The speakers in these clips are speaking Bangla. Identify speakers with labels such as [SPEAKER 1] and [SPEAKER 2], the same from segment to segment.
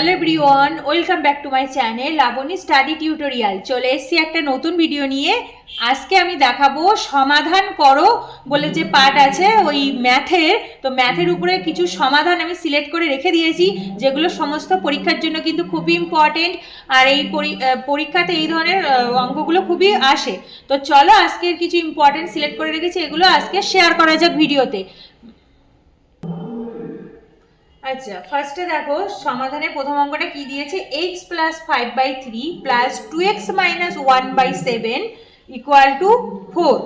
[SPEAKER 1] Hello everyone, welcome back to my channel Labani study tutorial. চলে এসেছি একটা নতুন ভিডিও নিয়ে। আজকে আমি দেখাবো সমাধান করো বলে যে পার্ট আছে ওই ম্যাথের। তো ম্যাথের উপরে কিছু সমাধান আমি সিলেক্ট করে রেখে দিয়েছি, যেগুলো সমস্ত পরীক্ষার জন্য কিন্তু খুবই ইম্পর্টেন্ট। আর এই পরীক্ষাতে এই ধরনের অঙ্কগুলো খুবই আসে। তো চলো আজকের কিছু ইম্পর্টেন্ট সিলেক্ট করে রেখেছি, এগুলো আজকে শেয়ার করা যাক ভিডিওতে। আচ্ছা, ফার্স্টে দেখো সমাধানের প্রথম অঙ্কটা কি দিয়েছে, x plus 5/3 plus 2x minus 1/7 equal to 4।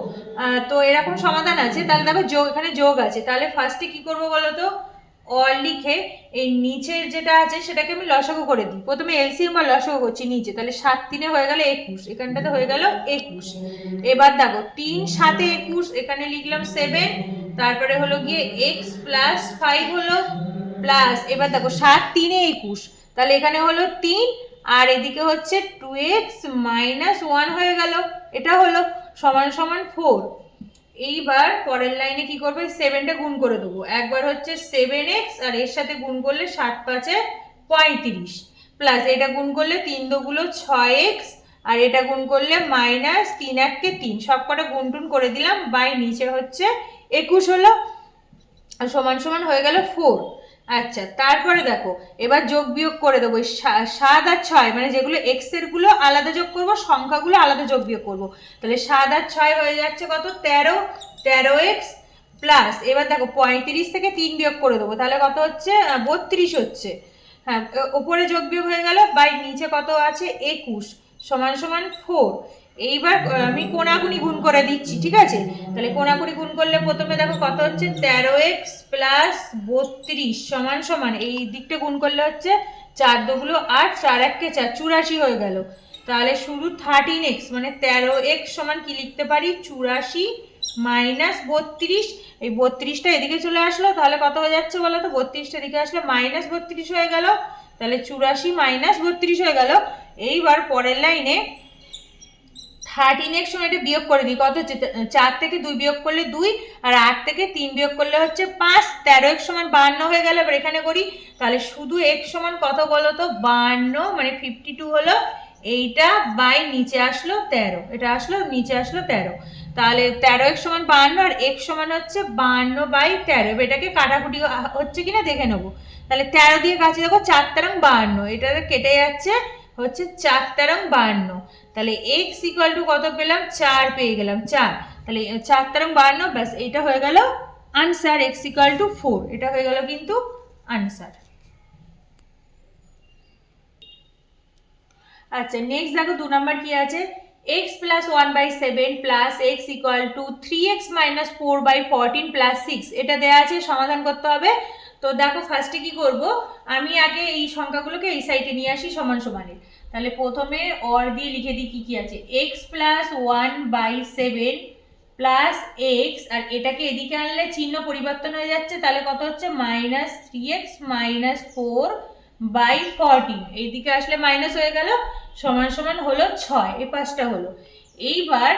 [SPEAKER 1] তো এরকম সমাধান আছে। তাহলে দেখো যোগ, এখানে যোগ আছে। তাহলে ফার্স্টে কি করবো বলো তো, অর লিখে এই নিচের যেটা আছে সেটাকে আমি লসাগু করে দিই। প্রথমে এলসিএম আর লসাগু করছি নিচে, তাহলে 7 3 হয়ে গেল 21, এখানটাতে হয়ে গেল 21। এবার দেখো 3 7 21, এখানে লিখলাম 7, তারপরে হলো গিয়ে x প্লাস 5 হলো প্লাস, এবার দেখো 7 3 21, তাহলে এখানে হলো 3 আর এদিকে হচ্ছে 2x মাইনাস 1 হয়ে গেল, এটা হলো সমান সমান 4। এইবার পরের লাইনে কি করবে, 7টা গুণ করে দেবো। একবার হচ্ছে 7x আর এর সাথে গুণ করলে 7 5 35 প্লাস এটা গুণ করলে 3 2 6x আর এটা গুণ করলে মাইনাস 3 1 3, সব কটা গুণ টুন করে দিলাম, বাই নিচে হচ্ছে 21 হলো সমান সমান হয়ে গেল 4। আচ্ছা, তারপরে দেখো এবার যোগ বিয়োগ করে দেবো। 7 আর 6 মানে যেগুলো এক্স এর গুলো আলাদা যোগ করব, সংখ্যাগুলো আলাদা যোগ বিয়োগ করব। তাহলে 7 আর 6 হয়ে যাচ্ছে কত, 13, 13x প্লাস এবার দেখো 35 থেকে 3 বিয়োগ করে দেবো, তাহলে কত হচ্ছে 32 হচ্ছে। হ্যাঁ, উপরে যোগ বিয়োগ হয়ে গেল, বাই নিচে কত আছে 21 সমান সমান 4। এইবার আমি কোনাকুনি গুণ করে দিচ্ছি, ঠিক আছে। তাহলে কোনাকুনি গুণ করলে প্রথমে দেখো কত হচ্ছে 13x প্লাস 32 সমান সমান এই দিকটা গুণ করলে হচ্ছে 4 2 8 4 1 4 84 হয়ে গেল। তাহলে শুধু 13x মানে 13x সমান কি লিখতে পারি, 84 মাইনাস 32। এই 32টা এদিকে চলে আসলো, তাহলে কত হয়ে যাচ্ছে বলো তো, 32টা এদিকে আসলে মাইনাস 32 হয়ে গেল, তাহলে 84 মাইনাস 32 হয়ে গেল। এইবার পরের লাইনে 13x সমান এটা বিয়োগ করে দিই, কত হচ্ছে 4 থেকে 2 বিয়োগ করলে 2 আর 8 থেকে 3 বিয়োগ করলে হচ্ছে 5, 13x সমান 52 হয়ে গেল। এবার এখানে করি, তাহলে শুধু x সমান কত বলো তো 52 মানে 52 হলো, এইটা বাই নিচে আসলো 13, এটা আসলো নিচে আসলো 13। তাহলে 13x সমান 52 আর x সমান হচ্ছে 52/13। এবার এটাকে কাটাকুটি হচ্ছে কিনা দেখে নেবো। তাহলে 13 দিয়ে কাছে দেখো 4 13 52, এটা কেটে যাচ্ছে হচ্ছে 4 13 52। তাহলে x ইকুয়াল টু কত পেলাম, 4 পেয়ে গেলাম, 4। তাহলে 4 13 52, ব্যাস এটা হয়ে গেল আনসার, x ইকুয়াল টু 4, এটা হয়ে গেল কিন্তু আনসার। আচ্ছা, নেক্সট দেখো 2 নাম্বার কি আছে, x plus 1/7 plus x equal to 3x minus 4/14 plus 6, এটা দেওয়া আছে, সমাধান করতে হবে। তো দেখো ফার্স্টে কি করব, আমি আগে এই সংখ্যাগুলোকে এই সাইডে নিয়ে আসি সমান সমানে। তাহলে প্রথমে অর দিয়ে লিখে দিই কি কি আছে, x প্লাস 1/7 প্লাস এক্স আর এটাকে এদিকে আনলে চিহ্ন পরিবর্তন হয়ে যাচ্ছে, তাহলে কত হচ্ছে মাইনাস 3x মাইনাস 4/14, এইদিকে আসলে মাইনাস হয়ে গেল সমান সমান হলো 6, এই পাঁচটা হলো। এইবার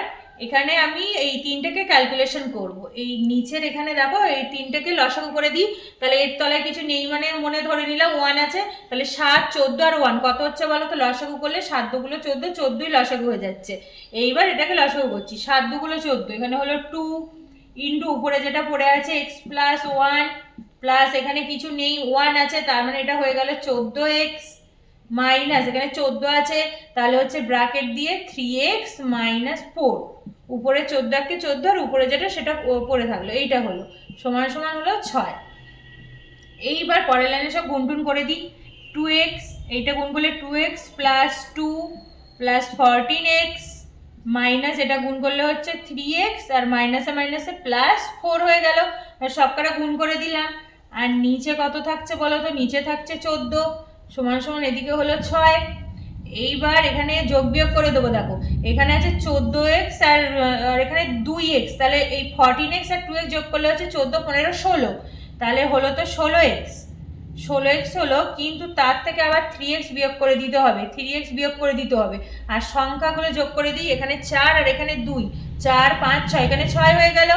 [SPEAKER 1] এখানে আমি এই তিনটাকে ক্যালকুলেশন করব, এই নিচের এখানে দেখো এই তিনটাকে লসাগু করে দিই। তাহলে এর তলায় কিছু নেই মানে মনে ধরে নিলাম 1 আছে, তাহলে 7 14 আর 1 কত হচ্ছে বলো তো, লসাগু করলে 7 2 14, 14ই লসাগু হয়ে যাচ্ছে। এইবার এটাকে লসাগু করছি, 7 2 14, এখানে হলো 2 ইন্টু উপরে যেটা পড়ে আছে x প্লাস 1 প্লাস এখানে কিছু নেই 1 আছে, তার মানে এটা হয়ে গেল 14x মাইনাস এখানে 14 আছে, তাহলে হচ্ছে ব্র্যাকেট দিয়ে 3x মাইনাস 4, উপরে 14 কে 14 আর উপরে যেটা সেটা পড়ে থাকলো, এইটা হলো সমান সমান হলো 6। এইবার পরের লাইনে সব গুণটুন করে দিই, 2x এইটা গুণ করলে 2x plus 2 plus 14x minus এটা গুণ করলে হচ্ছে 3x আর মাইনাসে মাইনাসে প্লাস 4 হয়ে গেল, সবকটা গুণ করে দিলাম। আর নিচে কত থাকছে বলো তো, নিচে থাকছে 14 সমান সমান এদিকে হলো 6। এইবার এখানে যোগ বিয়োগ করে দেবো, দেখো এখানে আছে 14x আর এখানে 2x, তাহলে এই 14x আর 2x যোগ করলে হচ্ছে 14 15 16, তাহলে হলো তো 16x হলো, কিন্তু তার থেকে আবার 3x বিয়োগ করে দিতে হবে, 3x বিয়োগ করে দিতে হবে। আর সংখ্যাগুলো যোগ করে দিই, এখানে 4 আর এখানে 2, 4 5 6, এখানে 6 হয়ে গেল,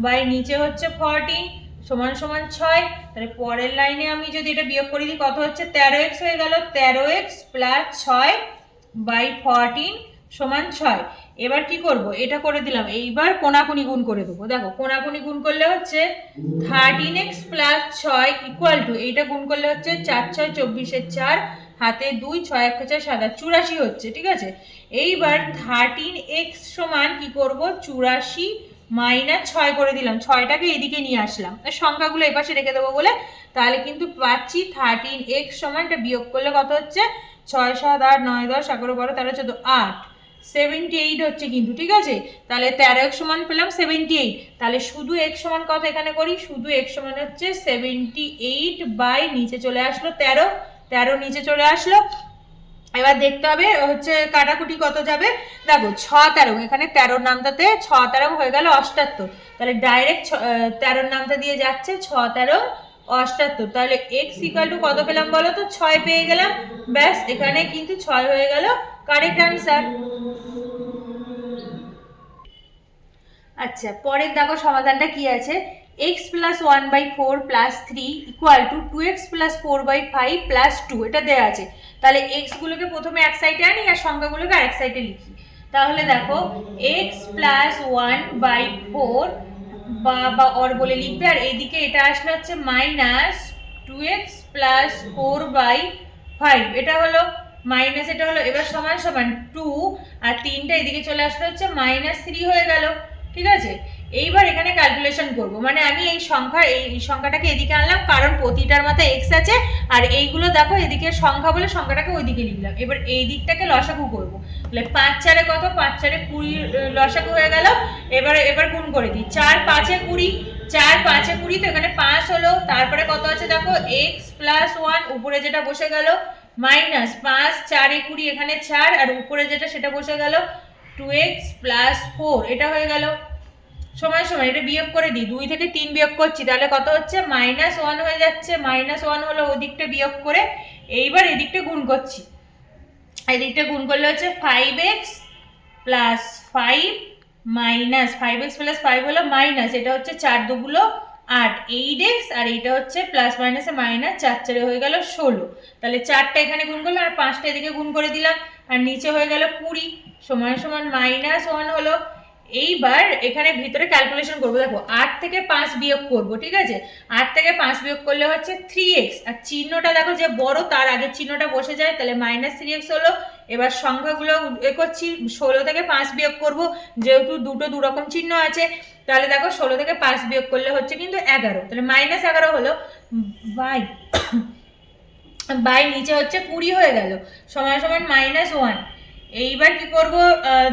[SPEAKER 1] বাই নিচে হচ্ছে 14 সমান সমান 6। তাহলে পরের লাইনে আমি যদি এটা বিয়োগ করে দিই কত হচ্ছে 13x হয়ে গেল, 13x প্লাস 6/14 সমান 6। এবার কি করব, এটা করে দিলাম, এইবার কোনাকুনি গুণ করে দেবো। দেখো কোনাকুনি গুণ করলে হচ্ছে 13x প্লাস 6 ইকুয়াল টু, এইটা গুণ করলে হচ্ছে 4 6 24 4 হাতে 2 6 1 4 7 84 হচ্ছে, ঠিক আছে। এইবার 13x সমান কি করব 84 মাইনাস 6 করে দিলাম, 6টাকে এদিকে নিয়ে আসলাম, সংখ্যাগুলো এপাশে রেখে দেবো বলে। তাহলে কিন্তু পাচ্ছি 13x সমান, এটা বিয়োগ করলে কত হচ্ছে 6 7 8 9 10 11 12 13 14 8 78 হচ্ছে কিন্তু, ঠিক আছে। তাহলে 13x সমান পেলাম 78। তাহলে শুধু x সমান কত এখানে করি, শুধু x সমান হচ্ছে 78 বাই নিচে চলে আসলো 13, 13 নিচে চলে আসলো। এবার দেখতে হবে হচ্ছে কাটাকুটি কত যাবে। দেখো 6 13, এখানে 13 নামটাতে 6 13 হয়ে গেল 78, তাহলে ডাইরেক্ট 13 নামটা দিয়ে যাচ্ছে 6 13 78। তাহলে x ইকুয়াল টু কত পেলাম বলো তো, 6 পেয়ে গেলাম, ব্যাস এখানে কিন্তু 6 হয়ে গেল কারেক্ট আনসার। আচ্ছা পরের দেখো সমাধানটা কি আছে, x plus 1/4 plus 3 equal to 2x plus 4/5 plus 2, এটা দেওয়া আছে। তাহলে x গুলোকে প্রথমে এক সাইডে আনি আর সংখ্যাগুলোকে আরেক সাইডে লিখি। তাহলে দেখো x প্লাস 1/4 বা অর বলে লিখবে, আর এদিকে এটা আসলে হচ্ছে মাইনাস 2x প্লাস 4/5, এটা হলো মাইনাস, এটা হলো এবার সমান সমান 2 আর 3টা এদিকে চলে আসলে হচ্ছে -3 হয়ে গেল, ঠিক আছে। এইবার এখানে ক্যালকুলেশন করব, মানে আমি এই সংখ্যাটাকে এদিকে আনলাম কারণ প্রতিটার মাথায় x আছে, আর এইগুলো দেখো এদিকে সংখ্যা বলে সংখ্যাটাকে ওইদিকে লিখলাম। এবার এই দিকটাকে লসাগু করব, তাহলে 5 4 কত, 5 4 20 লসাগু হয়ে গেল। এবার গুণ করে দিই, 4 5 20, 4 5 20, তো এখানে 5 হলো। তারপরে কত আছে দেখো x প্লাস 1, উপরে যেটা বসে গেল মাইনাস 5 4 20, এখানে 4 আর উপরে যেটা সেটা বসে গেল 2x প্লাস 4, এটা হয়ে গেল সমান সমান। এটা বিয়োগ করে দিই, 2 থেকে 3 বিয়োগ করছি, তাহলে কত হচ্ছে -1 হয়ে যাচ্ছে, -1 হলো ওদিকটা বিয়োগ করে। এইবার এদিকটা গুণ করছি, এদিকটা গুণ করলে হচ্ছে 5x plus 5 minus 5x plus 5 হলো মাইনাস, এটা হচ্ছে 4 2 8 8x, আর এইটা হচ্ছে প্লাস মাইনাসে মাইনাস, 4 4 হয়ে গেল 16। তাহলে 4টা এখানে গুণ করলাম আর 5টা এদিকে গুণ করে দিলাম, আর নিচে হয়ে গেল 20 সমান সমান -1 হলো। এইবার এখানে ভিতরে ক্যালকুলেশন করবো, দেখো 8 থেকে 5 বিয়োগ করব, ঠিক আছে। 8 থেকে 5 বিয়োগ করলে হচ্ছে 3x, আর চিহ্নটা দেখো যে বড় তার আগের চিহ্নটা বসে যায়, তাহলে -3x হলো। এবার সংখ্যাগুলো করছি, 16 থেকে 5 বিয়োগ করব, যেহেতু দুটো দুরকম চিহ্ন আছে। তাহলে দেখো 16 থেকে 5 বিয়োগ করলে হচ্ছে কিন্তু 11, তাহলে -11 হলো বাই নিচে হচ্ছে 20 হয়ে গেল সমান সমান -1। এইবার কি করব,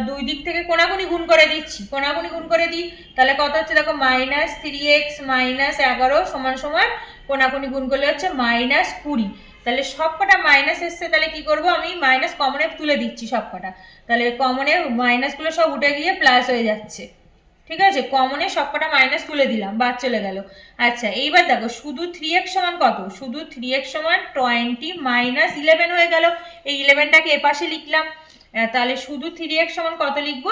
[SPEAKER 1] দুই দিক থেকে কোনাকুনি গুণ করে দিচ্ছি, কোনাকুনি গুণ করে দিই, তাহলে কত হচ্ছে দেখো -3x -11 সমান সমান কোনাকুনি গুণ করলে হচ্ছে -20। তাহলে সবকটা মাইনাস এসছে, তাহলে কি করব আমি মাইনাস কমনে তুলে দিচ্ছি সবকটা, তাহলে কমনে মাইনাসগুলো সব উঠে গিয়ে প্লাস হয়ে যাচ্ছে, ঠিক আছে। কমনে সবকটা মাইনাস তুলে দিলাম, বাদ চলে গেল। আচ্ছা এইবার দেখো শুধু 3x সমান কত, শুধু 3x সমান 20 -11 হয়ে গেল, এই 11টাকে এপাশে লিখলাম। তাহলে শুধু 3x সমান কত লিখবো,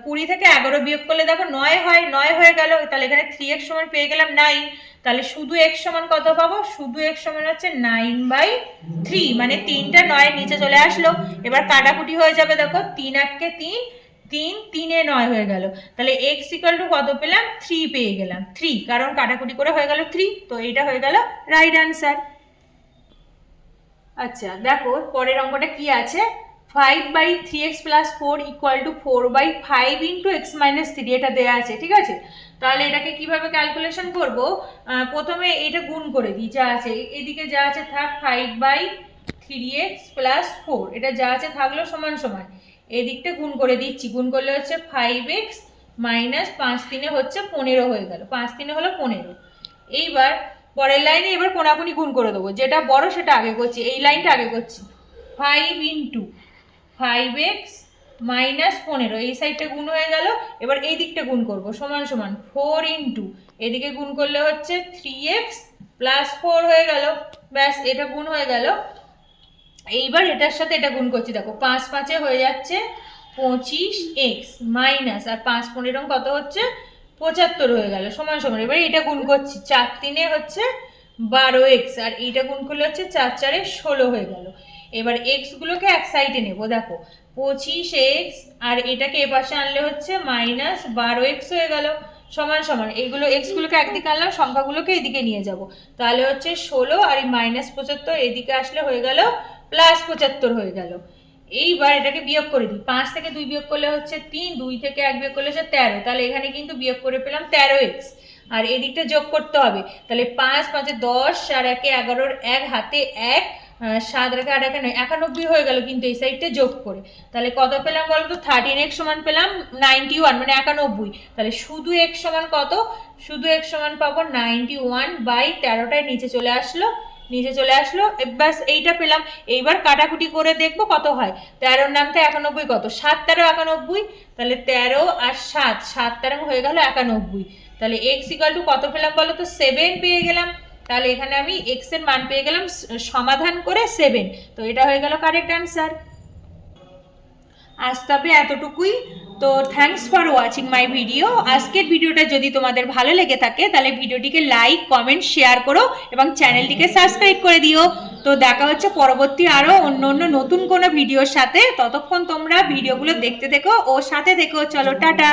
[SPEAKER 1] 20 থেকে 11 বিয়োগ করলে দেখো 9 হয়, 9 হয়ে গেল। তাহলে এখানে 3x সমান পেয়ে গেলাম 9। তাহলে শুধু x সমান কত পাবো, শুধু x সমান হচ্ছে 9/3, মানে 3টা 9 নিচে চলে আসলো। এবার কাটাকুটি হয়ে যাবে, দেখো 3 8 3, 3 3 9 হয়ে গেল। তাহলে x ইকুয়াল টু কত পেলাম, 3 পেয়ে গেলাম, 3, কারণ কাটাকুটি করে হয়ে গেল 3, তো এইটা হয়ে গেল রাইট আনসার। আচ্ছা দেখো পরের অঙ্কটা কি আছে, 5/3x plus 4 equal to 4/5 into x minus 3, এটা দেওয়া আছে, ঠিক আছে। তাহলে এটাকে কিভাবে ক্যালকুলেশন করব, প্রথমে এটা গুণ করে দিই, যা আছে এদিকে যা আছে থাক, 5/3x প্লাস 4, এটা যা আছে থাকলো সমান সমান, এদিকটা গুণ করে দিচ্ছি, গুণ করলে হচ্ছে 5x মাইনাস 5 3 হচ্ছে 15 হয়ে গেল, 5 3 হলো 15। এইবার পরের লাইনে এবার কোনাকুনি গুণ করে দেবো, যেটা বড় সেটা আগে করছি, এই লাইনটা আগে করছি, 5 ইন্টু 5x মাইনাস 15, এই সাইডটা গুণ হয়ে গেল। এবার এই দিকটা গুণ করব, সমান সমান 4 ইন্টু এদিকে গুণ করলে হচ্ছে 3x প্লাস 4 হয়ে গেল, ব্যাস এটা গুণ হয়ে গেল। এইবার এটার সাথে এটা গুণ করছি, দেখো 5 5 হয়ে যাচ্ছে 25x মাইনাস, আর 5 15 কত হচ্ছে 75 হয়ে গেল সমান সমান। এবার এটা গুণ করছি, 4 3 হচ্ছে 12x, আর এইটা গুণ করলে হচ্ছে 4 4 16 হয়ে গেল। এবার এক্স গুলোকে এক সাইডে নেবো, দেখো 25x আর এটাকে এপাশে আনলে হচ্ছে -12x হয়ে গেল সমান সমান। এইগুলো এক্স গুলোকে একদিকে আনলাম, সংখ্যাগুলোকে এদিকে নিয়ে যাব, তাহলে হচ্ছে 16 আর এই -75 এদিকে আসলে হয়ে গেল +75 হয়ে গেল। এইবার এটাকে বিয়োগ করে দিই, 5 থেকে 2 বিয়োগ করলে হচ্ছে 3, 2 থেকে 1 বিয়োগ করলে হচ্ছে 13, তাহলে এখানে কিন্তু বিয়োগ করে পেলাম 13x। আর এদিকটা যোগ করতে হবে, তাহলে 5 5 10 আর 1 11, 1 হাতে 1, 7 রেখে 8 এখানে 91 হয়ে গেল কিন্তু এই সাইডটা যোগ করে। তাহলে কত পেলাম বলো তো? 13x সমান পেলাম 91 মানে 91। তাহলে শুধু x সমান কত? শুধু x সমান পাবো 91/13টায় নিচে চলে আসলো, নিচে চলে আসলো। ব্যাস এইটা পেলাম। এইবার কাটাকুটি করে দেখবো কত হয়। 13 নামতে 91 কত? 7 13 91, তাহলে 13 আর 7 7 13 হয়ে গেল 91। তাহলে x ইকুয়াল টু কত পেলাম বলো তো? 7 পেয়ে গেলাম। তাহলে এখানে আমি x এর মান পেয়ে গেলাম সমাধান করে 7। তো এটা হয়ে গেল কারেক্ট অ্যান্সার। আজ তবে এতটুকুই। তো thanks for watching my video. আজকের ভিডিওটা যদি তোমাদের ভালো লেগে থাকে তাহলে ভিডিওটিকে লাইক কমেন্ট শেয়ার করো এবং চ্যানেলটিকে সাবস্ক্রাইব করে দিও। তো দেখা হচ্ছে পরবর্তী আরও অন্য অন্য নতুন কোনো ভিডিওর সাথে। ততক্ষণ তোমরা ভিডিওগুলো দেখতে থেকো ও সাথে থেকো। চলো টাটা।